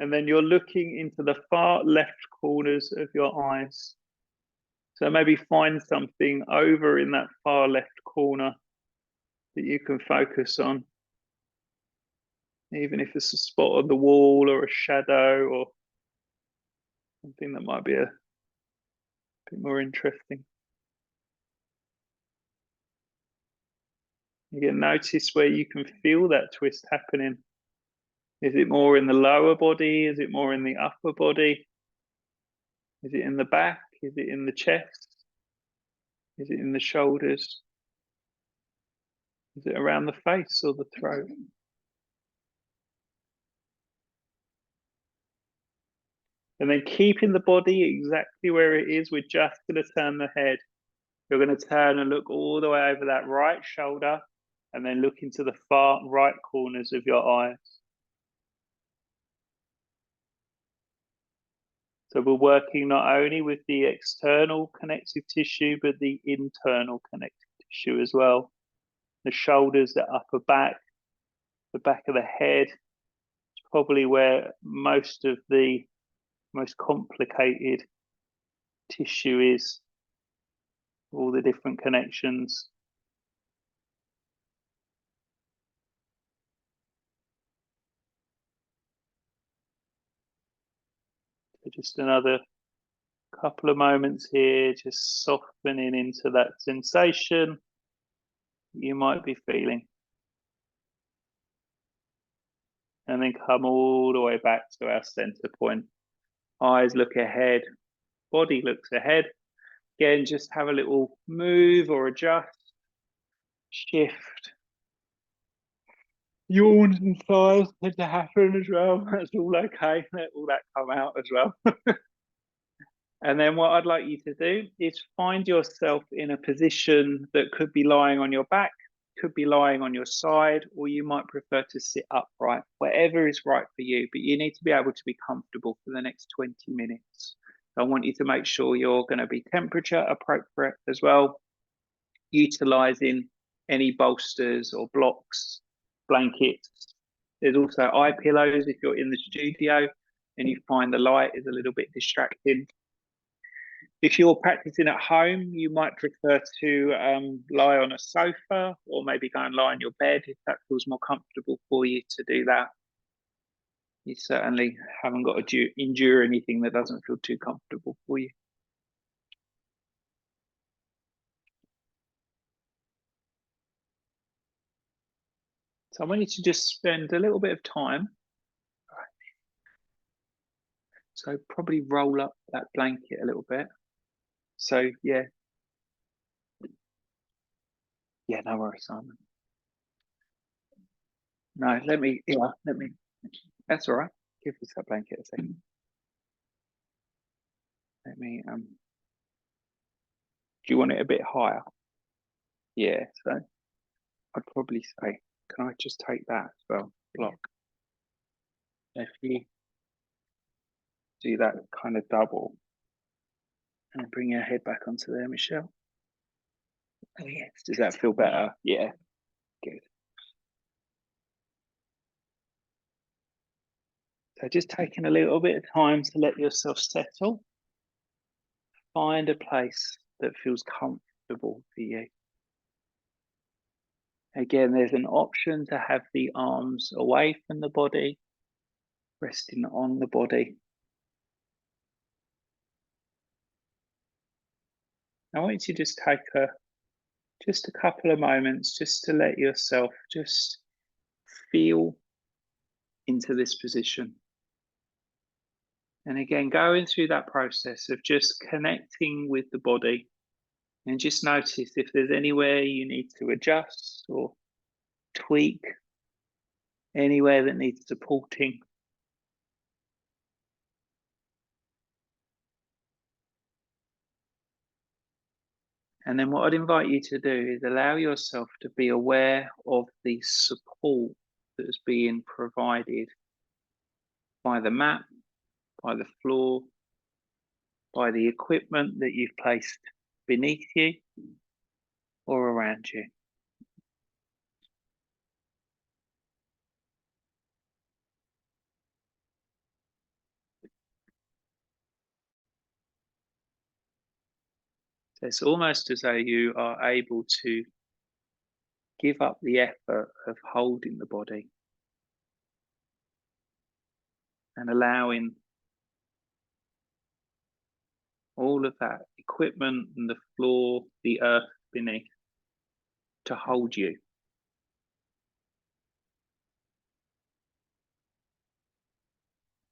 And then you're looking into the far left corners of your eyes. So maybe find something over in that far left corner that you can focus on. Even if it's a spot on the wall or a shadow or something that might be a bit more interesting. Again, notice where you can feel that twist happening. Is it more in the lower body? Is it more in the upper body? Is it in the back? Is it in the chest? Is it in the shoulders? Is it around the face or the throat? And then keeping the body exactly where it is, we're just going to turn the head. You're going to turn and look all the way over that right shoulder, and then look into the far right corners of your eyes. So we're working not only with the external connective tissue, but the internal connective tissue as well. The shoulders, the upper back, the back of the head. It's probably where most of the most complicated tissue is, all the different connections. So just another couple of moments here, just softening into that sensation you might be feeling. And then come all the way back to our center point. Eyes look ahead, body looks ahead. Again, just have a little move or adjust, shift. Yawns and sighs tend to happen as well. That's all okay. Let all that come out as well. And then what I'd like you to do is find yourself in a position that could be lying on your back, could be lying on your side, or you might prefer to sit upright, whatever is right for you. But you need to be able to be comfortable for the next 20 minutes. I want you to make sure you're going to be temperature appropriate as well, utilizing any bolsters or blocks, blankets. There's also eye pillows if you're in the studio. and you find the light is a little bit distracting. If you're practicing at home, you might prefer to lie on a sofa or maybe go and lie on your bed if that feels more comfortable for you to do that. You certainly haven't got to endure anything that doesn't feel too comfortable for you. So I want you to just spend a little bit of time. So probably roll up that blanket a little bit. So yeah, no worries, Simon. No, let me. That's all right. Give us that blanket a second. Let me. Do you want it a bit higher? Yeah. So I'd probably say, can I just take that as well? Block. If you do that kind of double, and bring your head back onto there, Michelle. Oh yes. Does that feel better? Yeah. Good. So just taking a little bit of time to let yourself settle. Find a place that feels comfortable for you. Again, there's an option to have the arms away from the body, resting on the body. I want you to just take just a couple of moments just to let yourself just feel into this position. And again, going through that process of just connecting with the body, and just notice if there's anywhere you need to adjust or tweak, anywhere that needs supporting. And then what I'd invite you to do is allow yourself to be aware of the support that is being provided by the mat, by the floor, by the equipment that you've placed beneath you or around you. So it's almost as though you are able to give up the effort of holding the body and allowing all of that equipment and the floor, the earth beneath, to hold you.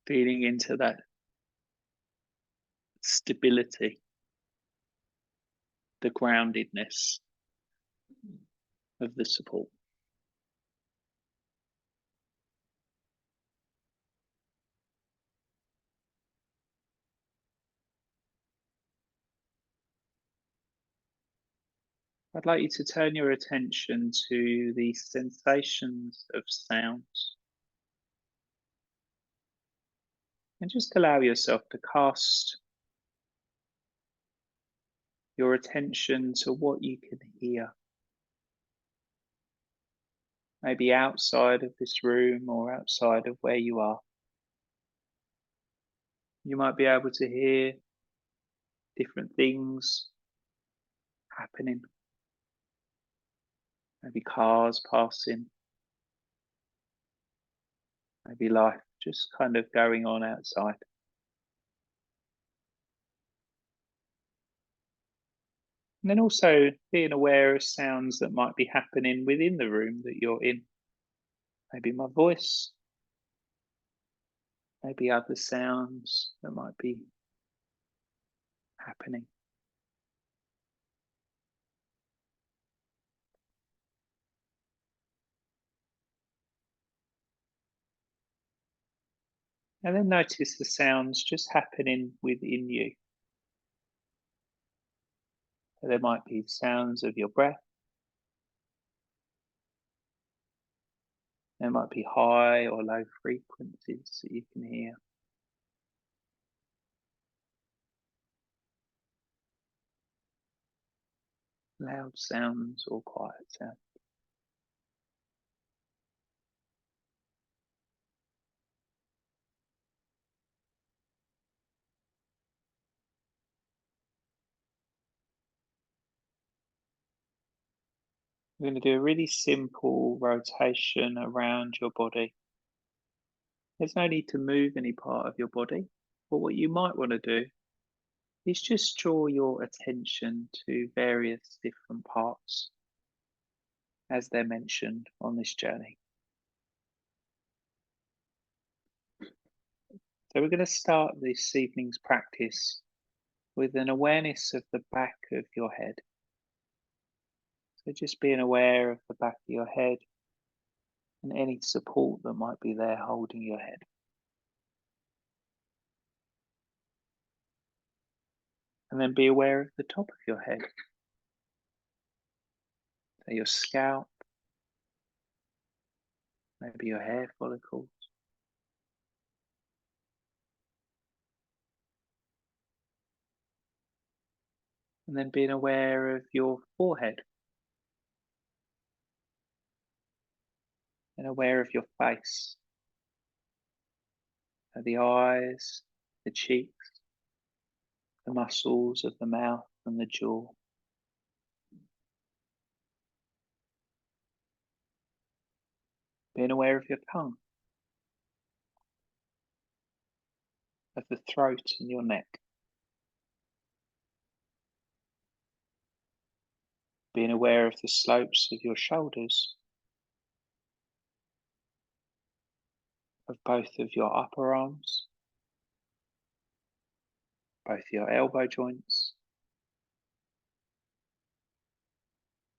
Feeling into that stability, the groundedness of the support. I'd like you to turn your attention to the sensations of sound. And just allow yourself to cast your attention to what you can hear. Maybe outside of this room or outside of where you are. You might be able to hear different things happening. Maybe cars passing. Maybe life just kind of going on outside. And then also being aware of sounds that might be happening within the room that you're in. Maybe my voice. Maybe other sounds that might be happening. And then notice the sounds just happening within you. So there might be sounds of your breath. There might be high or low frequencies that you can hear. Loud sounds or quiet sounds. We're going to do a really simple rotation around your body. There's no need to move any part of your body, but what you might want to do is just draw your attention to various different parts as they're mentioned on this journey. So we're going to start this evening's practice with an awareness of the back of your head. So just being aware of the back of your head and any support that might be there holding your head. And then be aware of the top of your head. So your scalp, maybe your hair follicles. And then being aware of your forehead. And aware of your face. So the eyes, the cheeks, the muscles of the mouth and the jaw. Being aware of your tongue, of the throat and your neck. Being aware of the slopes of your shoulders, of both of your upper arms, both your elbow joints,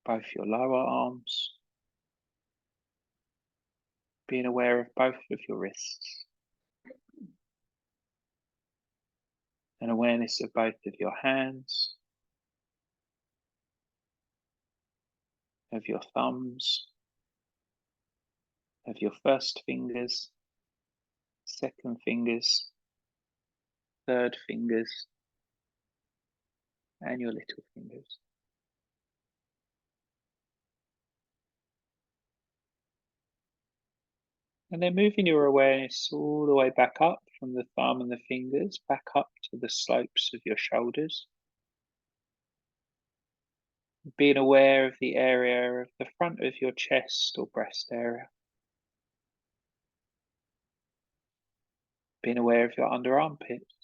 both your lower arms. Being aware of both of your wrists. An awareness of both of your hands, of your thumbs, of your first fingers, second fingers, third fingers, and your little fingers. And then moving your awareness all the way back up from the thumb and the fingers, back up to the slopes of your shoulders. Being aware of the area of the front of your chest or breast area. Being aware of your under armpits,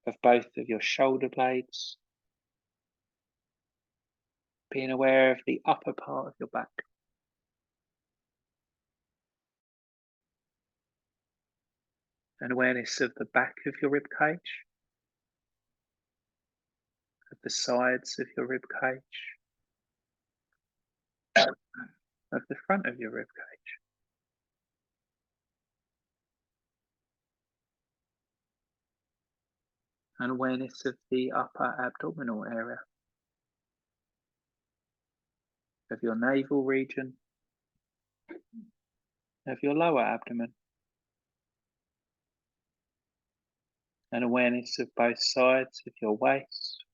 of both of your shoulder blades. Being aware of the upper part of your back. An awareness of the back of your rib cage, of the sides of your rib cage, of the front of your rib cage. An awareness of the upper abdominal area, of your navel region, of your lower abdomen. An awareness of both sides of your waist,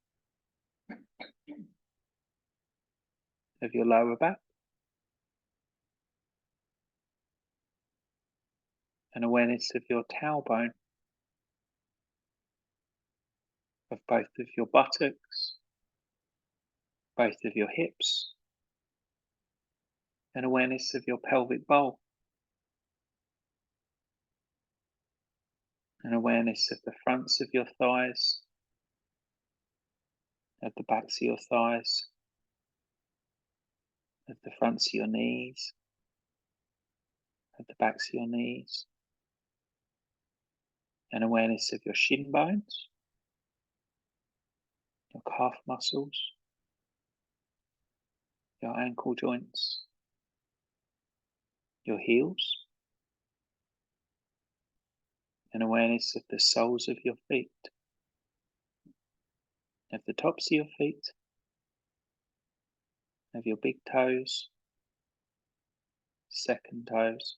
of your lower back. An awareness of your tailbone, of both of your buttocks, both of your hips. An awareness of your pelvic bowl. An awareness of the fronts of your thighs, of the backs of your thighs, of the fronts of your knees, of the backs of your knees. An awareness of your shin bones, your calf muscles, your ankle joints, your heels. An awareness of the soles of your feet, of the tops of your feet, of your big toes, second toes,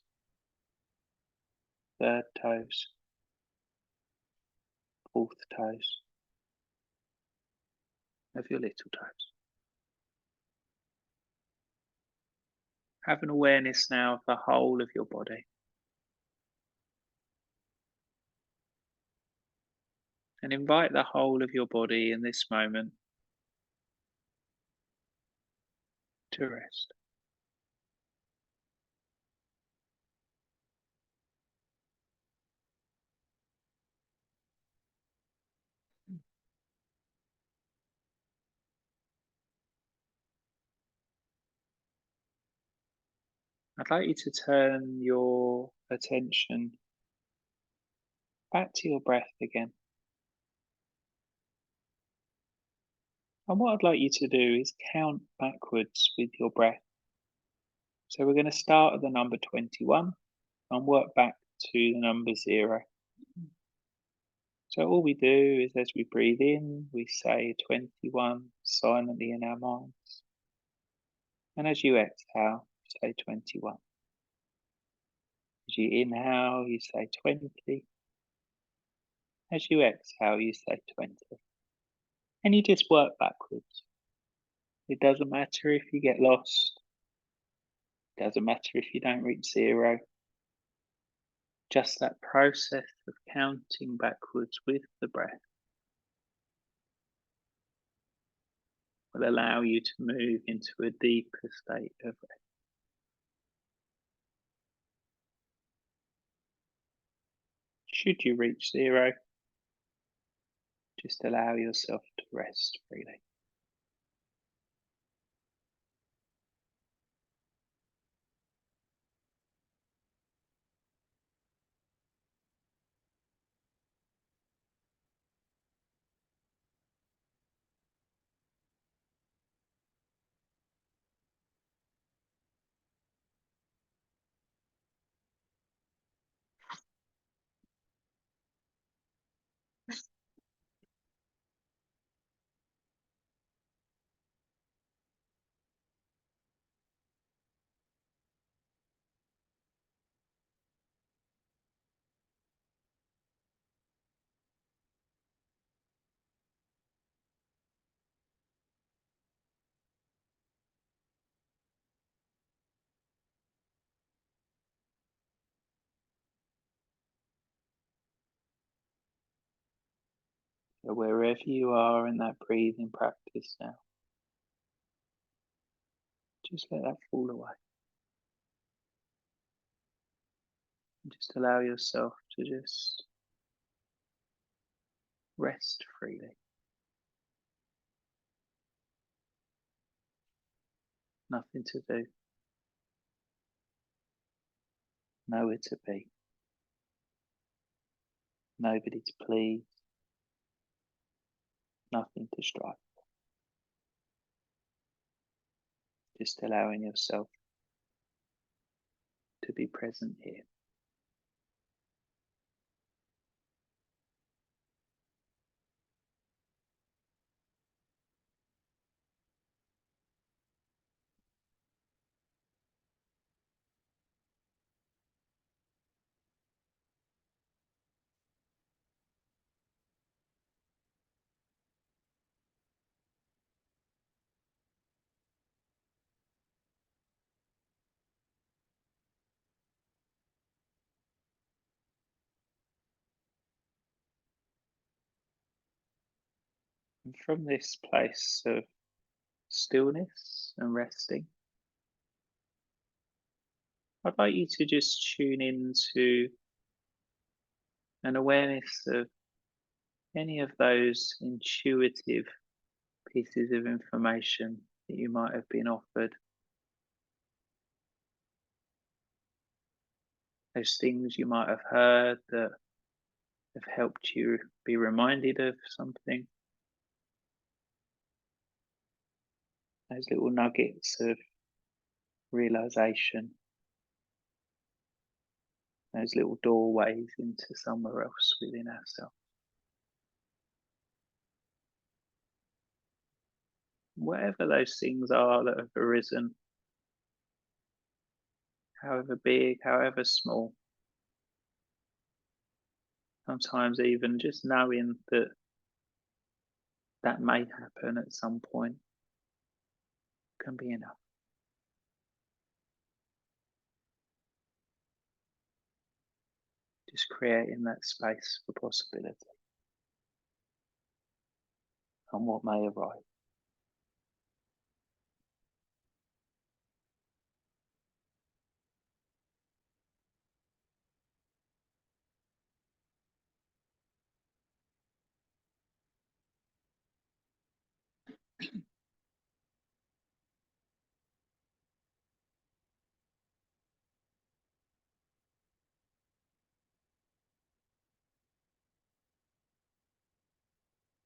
third toes, fourth toes, of your little toes. Have an awareness now of the whole of your body. And invite the whole of your body in this moment to rest. I'd like you to turn your attention back to your breath again. And what I'd like you to do is count backwards with your breath. So we're going to start at the number 21 and work back to the number 0. So all we do is as we breathe in, we say 21 silently in our minds. And as you exhale, say 21. As you inhale, you say 20. As you exhale, you say 20. And you just work backwards. It doesn't matter if you get lost. It doesn't matter if you don't reach 0. Just that process of counting backwards with the breath will allow you to move into a deeper state of rest. Should you reach 0, just allow yourself to rest freely. So wherever you are in that breathing practice now, just let that fall away. And just allow yourself to just rest freely. Nothing to do. Nowhere to be. Nobody to please. Nothing to strive. Just allowing yourself to be present here. And from this place of stillness and resting, I'd like you to just tune into an awareness of any of those intuitive pieces of information that you might have been offered. Those things you might have heard that have helped you be reminded of something. Those little nuggets of realization. Those little doorways into somewhere else within ourselves. Whatever those things are that have arisen, however big, however small, sometimes even just knowing that that may happen at some point can be enough. Just creating that space for possibility and what may arise.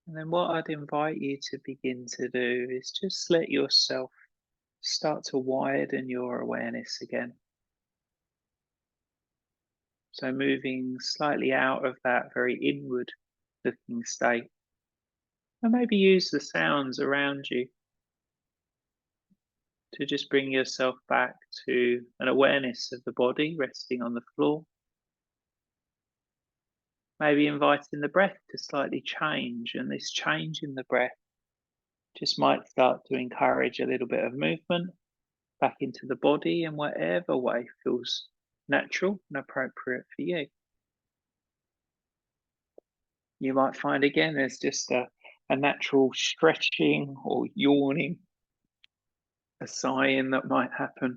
And then what I'd invite you to begin to do is just let yourself start to widen your awareness again. So moving slightly out of that very inward looking state. And maybe use the sounds around you to just bring yourself back to an awareness of the body resting on the floor. Maybe inviting the breath to slightly change, and this change in the breath just might start to encourage a little bit of movement back into the body in whatever way feels natural and appropriate for you. You might find again there's just a natural stretching or yawning, a sighing that might happen.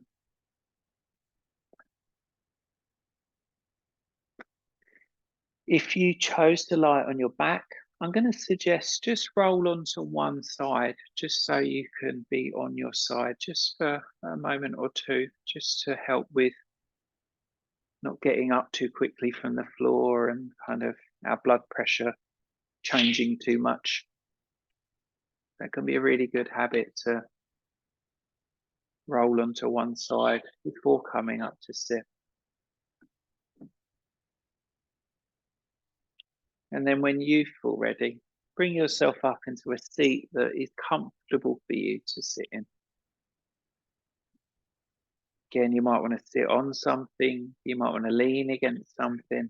If you chose to lie on your back, I'm going to suggest just roll onto one side, just so you can be on your side just for a moment or two, just to help with not getting up too quickly from the floor and kind of our blood pressure changing too much. That can be a really good habit to roll onto one side before coming up to sit. And then when you feel ready, bring yourself up into a seat that is comfortable for you to sit in. Again, you might want to sit on something, you might want to lean against something.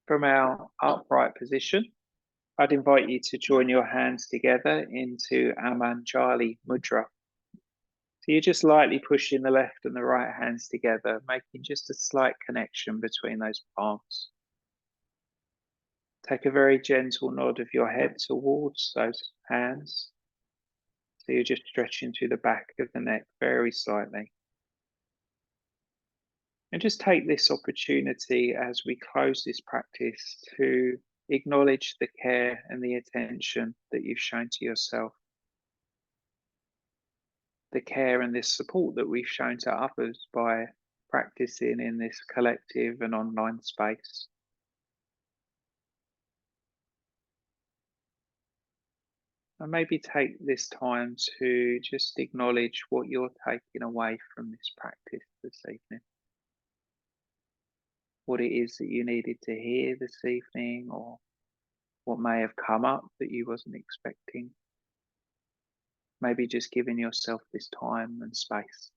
From our upright position, I'd invite you to join your hands together into Amanjali Mudra. So you're just lightly pushing the left and the right hands together, making just a slight connection between those palms. Take a very gentle nod of your head towards those hands. So you're just stretching through the back of the neck very slightly. And just take this opportunity as we close this practice to acknowledge the care and the attention that you've shown to yourself. The care and this support that we've shown to others by practicing in this collective and online space. And maybe take this time to just acknowledge what you're taking away from this practice this evening. What it is that you needed to hear this evening, or what may have come up that you wasn't expecting. Maybe just giving yourself this time and space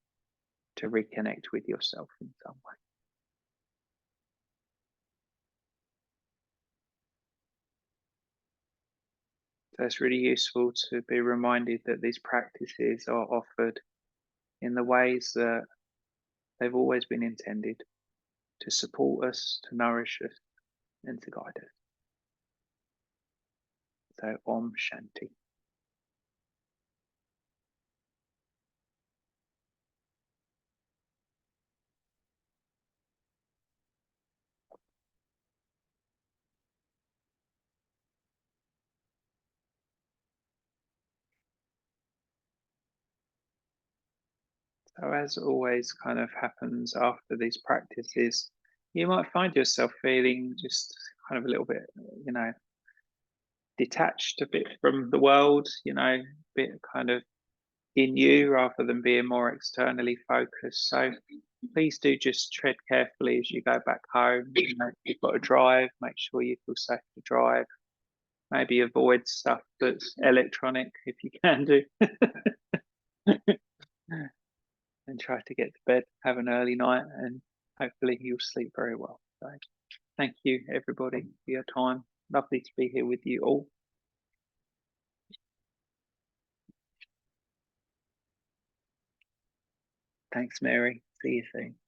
to reconnect with yourself in some way. So it's really useful to be reminded that these practices are offered in the ways that they've always been intended, to support us, to nourish us, and to guide us. So Om Shanti. So as always kind of happens after these practices, you might find yourself feeling just kind of a little bit, detached a bit from the world, a bit kind of in you rather than being more externally focused. So please do just tread carefully as you go back home. If you've got to drive, make sure you feel safe to drive. Maybe avoid stuff that's electronic if you can do. And try to get to bed, have an early night, and hopefully you'll sleep very well. So thank you everybody for your time. Lovely to be here with you all. Thanks, Mary. See you soon.